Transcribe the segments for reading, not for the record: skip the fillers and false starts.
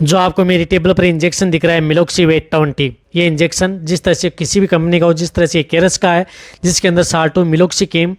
जो आपको मेरी टेबल पर इंजेक्शन दिख रहा है मिलोक्सीवेट 20, ये इंजेक्शन जिस तरह से किसी भी कंपनी का हो, जिस तरह से केरस का है जिसके अंदर साल्टो मिलोक्सिकेम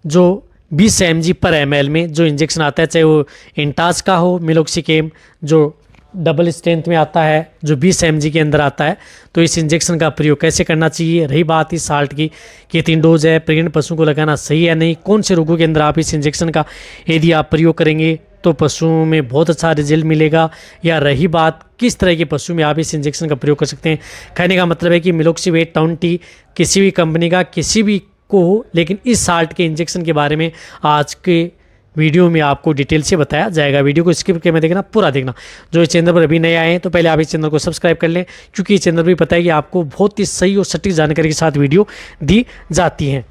जो 20 mg पर ml में जो इंजेक्शन आता है, चाहे वो इंटास का हो मिलोक्सिकेम जो डबल स्ट्रेंथ में आता है जो 20 mg के अंदर आता है। तो इस इंजेक्शन का प्रयोग कैसे करना चाहिए, रही बात इस साल्ट की कितनी डोज है, प्रेग्नेंट पशु को लगाना सही है नहीं, कौन से रोगों के अंदर आप इस इंजेक्शन का यदि आप प्रयोग करेंगे तो पशुओं में बहुत अच्छा रिजल्ट मिलेगा, या रही बात किस तरह के पशु में आप इस इंजेक्शन का प्रयोग कर सकते हैं। कहने का मतलब है कि मिलोक्सीवेट 20 किसी भी कंपनी का किसी भी को हो, लेकिन इस साल्ट के इंजेक्शन के बारे में आज के वीडियो में आपको डिटेल से बताया जाएगा। वीडियो को स्किप करके देखना, पूरा देखना। जो इस चैनल पर अभी नए आए हैं तो पहले आप इस चैनल को सब्सक्राइब कर लें, क्योंकि इस चैनल भी पता है कि आपको बहुत ही सही और सटीक जानकारी के साथ वीडियो दी जाती है।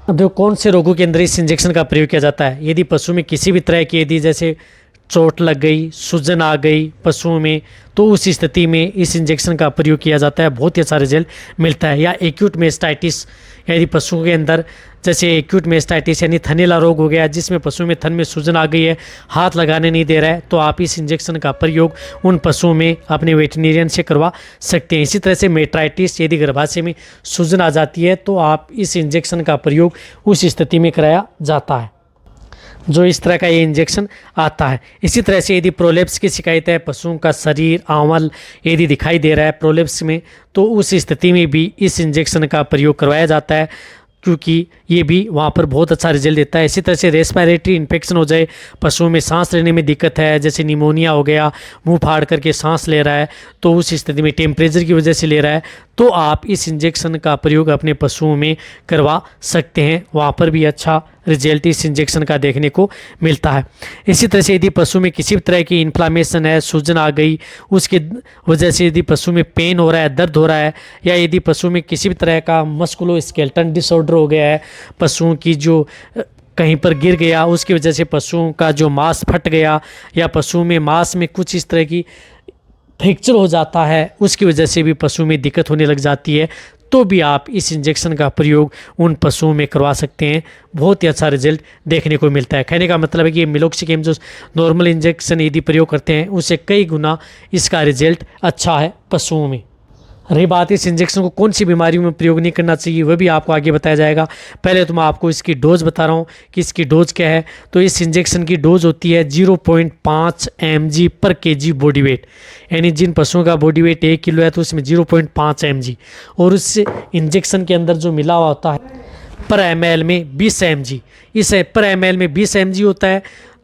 अब देखो कौन से रोगों के अंदर इस इंजेक्शन का प्रयोग किया जाता है। यदि पशु में किसी भी तरह की यदि जैसे चोट लग गई, सूजन आ गई पशुओं में, तो उस स्थिति में इस इंजेक्शन का प्रयोग किया जाता है, बहुत ही अच्छा रिजल्ट मिलता है। या एक्यूट मेस्टाइटिस, यदि पशुओं के अंदर जैसे एक्यूट मेस्टाइटिस यानी थनैला रोग हो गया जिसमें पशु में थन में सूजन आ गई है, हाथ लगाने नहीं दे रहा है, तो आप इस इंजेक्शन का प्रयोग उन पशुओं में अपने वेटरनरियन से करवा सकते हैं। इसी तरह से मेट्राइटिस, यदि गर्भाशय में सूजन आ जाती है तो आप इस इंजेक्शन का प्रयोग उस स्थिति में कराया जाता है जो इस तरह का ये इंजेक्शन आता है। इसी तरह से यदि प्रोलेप्स की शिकायत है, पशुओं का शरीर आंवल यदि दिखाई दे रहा है प्रोलेप्स में, तो उस स्थिति में भी इस इंजेक्शन का प्रयोग करवाया जाता है, क्योंकि ये भी वहाँ पर बहुत अच्छा रिजल्ट देता है। इसी तरह से रेस्पिरेटरी इन्फेक्शन हो जाए, पशुओं में सांस लेने में दिक्कत है, जैसे निमोनिया हो गया, मुंह फाड़ करके सांस ले रहा है, तो उस स्थिति में टेम्परेचर की वजह से ले रहा है, तो आप इस इंजेक्शन का प्रयोग अपने पशुओं में करवा सकते हैं। वहाँ पर भी अच्छा रिजल्ट इस इंजेक्शन का देखने को मिलता है। इसी तरह से यदि पशु में किसी भी तरह की इन्फ्लामेशन है, सूजन आ गई, उसके वजह से यदि पशु में पेन हो रहा है, दर्द हो रहा है, या यदि पशु में किसी भी तरह का मस्कुलोस्केलेटल डिसऑर्डर हो गया है, पशुओं की जो कहीं पर गिर गया उसकी वजह से पशुओं का जो मांस फट गया, या पशुओं में मांस में कुछ इस तरह की फ्रैक्चर हो जाता है, उसकी वजह से भी पशु में दिक्कत होने लग जाती है, तो भी आप इस इंजेक्शन का प्रयोग उन पशुओं में करवा सकते हैं। बहुत ही अच्छा रिजल्ट देखने को मिलता है। कहने का मतलब है कि मिलोक्सिकेम जो नॉर्मल इंजेक्शन यदि प्रयोग करते हैं उससे कई गुना इसका रिजल्ट अच्छा है पशुओं में। रही बात इस इंजेक्शन को कौन सी बीमारियों में प्रयोग नहीं करना चाहिए, वह भी आपको आगे बताया जाएगा। पहले तो मैं आपको इसकी डोज बता रहा हूँ कि इसकी डोज क्या है। तो इस इंजेक्शन की डोज होती है 0.5 mg पर kg बॉडी वेट, यानी जिन पशुओं का बॉडी वेट 1 किलो है तो उसमें 0.5 mg, और उस इंजेक्शन के अंदर जो मिला हुआ होता है पर ml में 20 mg, इस पर ml में 20 mg होता है।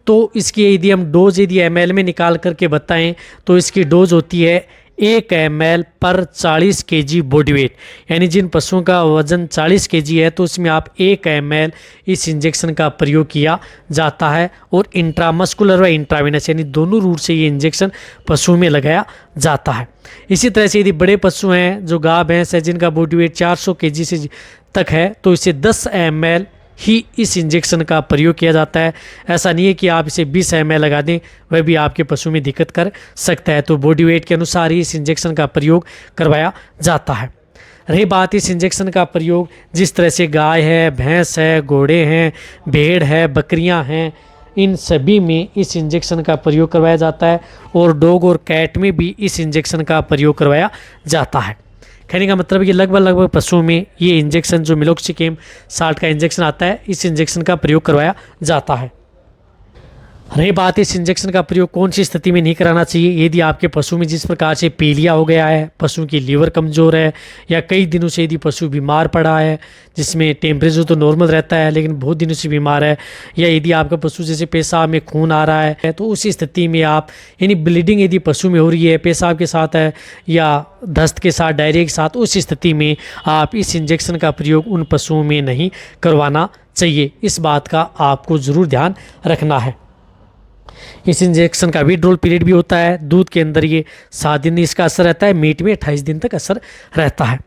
तो इसकी यदि हम डोज यदि ml में निकाल करके बताएं तो इसकी डोज होती है 1 ml पर 40 kg बॉडी वेट, यानी जिन पशुओं का वजन 40 kg है तो उसमें आप 1 ml इस इंजेक्शन का प्रयोग किया जाता है, और इंट्रामस्कुलर व इंट्रावेनस यानी दोनों रूट से ये इंजेक्शन पशुओं में लगाया जाता है। इसी तरह से यदि बड़े पशु हैं जो गाय भैंस है जिनका बॉडी वेट 400 kg से तक है तो इसे 10 ml ही इस इंजेक्शन का प्रयोग किया जाता है। ऐसा नहीं है कि आप इसे 20 ml लगा दें, वह भी आपके पशु में दिक्कत कर सकता है। तो बॉडी वेट के अनुसार ही इस इंजेक्शन का प्रयोग करवाया जाता है। रही बात इस इंजेक्शन का प्रयोग जिस तरह से गाय है, भैंस है, घोड़े हैं, भेड़ है, बकरियां हैं, इन सभी में इस इंजेक्शन का प्रयोग करवाया जाता है, और डॉग और कैट में भी इस इंजेक्शन का प्रयोग करवाया जाता है। कहने का मतलब है कि लगभग पशुओं में ये इंजेक्शन जो मिलोक्सिकेम साल्ट का इंजेक्शन आता है, इस इंजेक्शन का प्रयोग करवाया जाता है। रही बात इस इंजेक्शन का प्रयोग कौन सी स्थिति में नहीं कराना चाहिए, यदि आपके पशु में जिस प्रकार से पीलिया हो गया है, पशु की लीवर कमज़ोर है, या कई दिनों से यदि पशु बीमार पड़ा है जिसमें टेम्परेचर तो नॉर्मल रहता है लेकिन बहुत दिनों से बीमार है, या यदि आपका पशु जैसे पेशाब में खून आ रहा है, तो उस स्थिति में आप यानी ब्लीडिंग यदि पशु में हो रही है पेशाब के साथ है या दस्त के साथ, डायरिया के साथ, उस स्थिति में आप इस इंजेक्शन का प्रयोग उन पशुओं में नहीं करवाना चाहिए। इस बात का आपको ज़रूर ध्यान रखना है। इस इंजेक्शन का विड्रॉल पीरियड भी होता है। दूध के अंदर ये 7 दिन इसका असर रहता है, मीट में 28 दिन तक असर रहता है।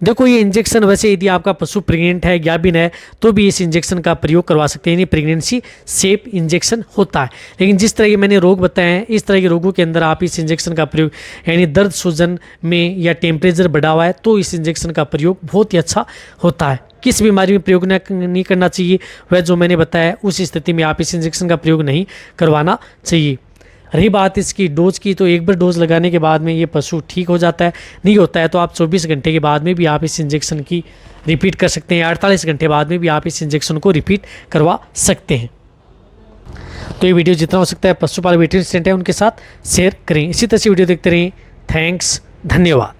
देखो ये इंजेक्शन वैसे यदि आपका पशु प्रेग्नेंट है, ज्ञाबिन है, तो भी इस इंजेक्शन का प्रयोग करवा सकते हैं। यानी प्रेगनेंसी सेफ इंजेक्शन होता है। लेकिन जिस तरह के मैंने रोग बताए हैं, इस तरह के रोगों के अंदर आप इस इंजेक्शन का प्रयोग यानी दर्द सूजन में या टेम्परेचर बढ़ा हुआ है तो इस इंजेक्शन का प्रयोग बहुत ही अच्छा होता है। किस बीमारी में प्रयोग नहीं करना चाहिए वह जो मैंने बताया, उस स्थिति में आप इस इंजेक्शन का प्रयोग नहीं करवाना चाहिए। रही बात इसकी डोज की, तो एक बार डोज लगाने के बाद में ये पशु ठीक हो जाता है, नहीं होता है तो आप 24 घंटे के बाद में भी आप इस इंजेक्शन की रिपीट कर सकते हैं, 48 घंटे बाद में भी आप इस इंजेक्शन को रिपीट करवा सकते हैं। तो ये वीडियो जितना हो सकता है पशुपालक वेटरनरी असिस्टेंट है उनके साथ शेयर करें। इसी तरह से वीडियो देखते रहें। थैंक्स, धन्यवाद।